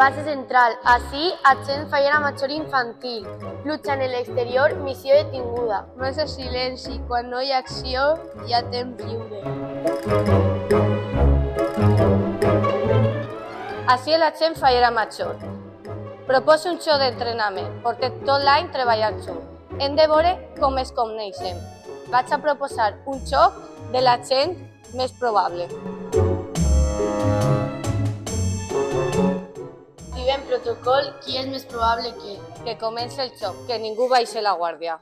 Base central. Ací, agent Fallera Major infantil. Lucha en el exterior, missió detinguda. Massa silenci. Quan no hi ha acció, hi ha temps lliure. Ací l'agent Fallera Major. Proposa un xou d'entrenament. Portem tot l'any treballant xou. Hem de veure com es coneixem. Vaig a proposar un xoc de la gent més probable. Activem protocol, qui és més probable que... Que comenci el xoc, que ningú baixi la guàrdia.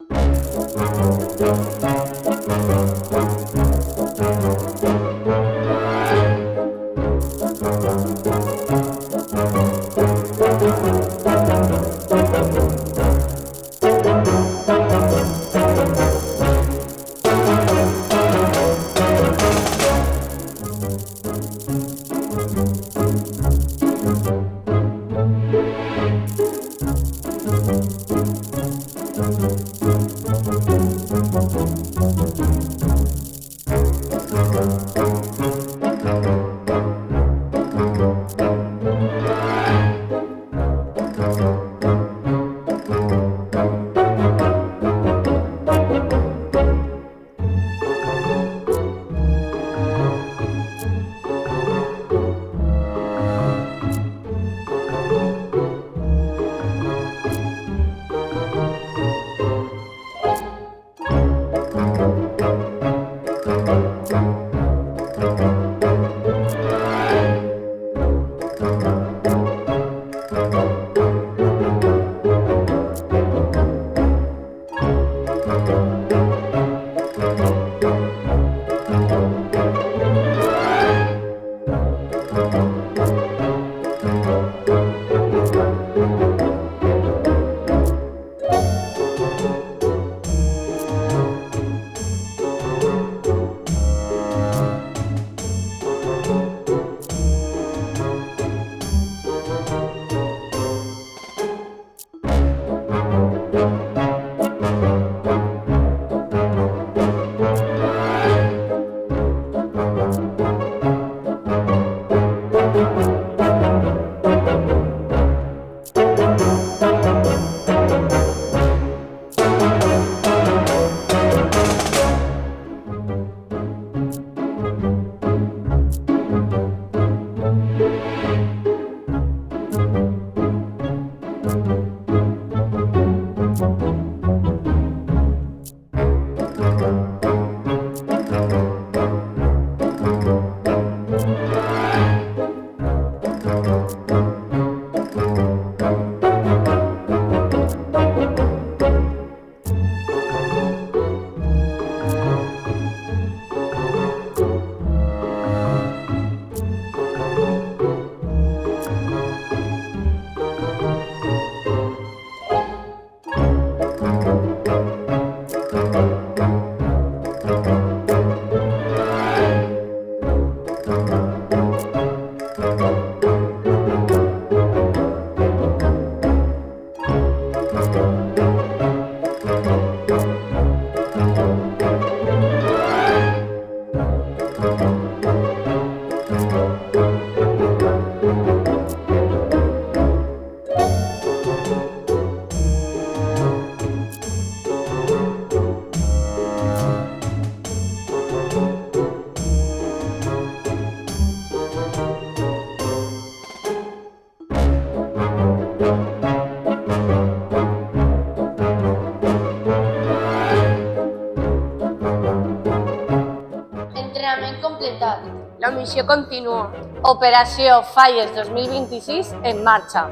La missió continua. Operació Fires 2026 en marxa.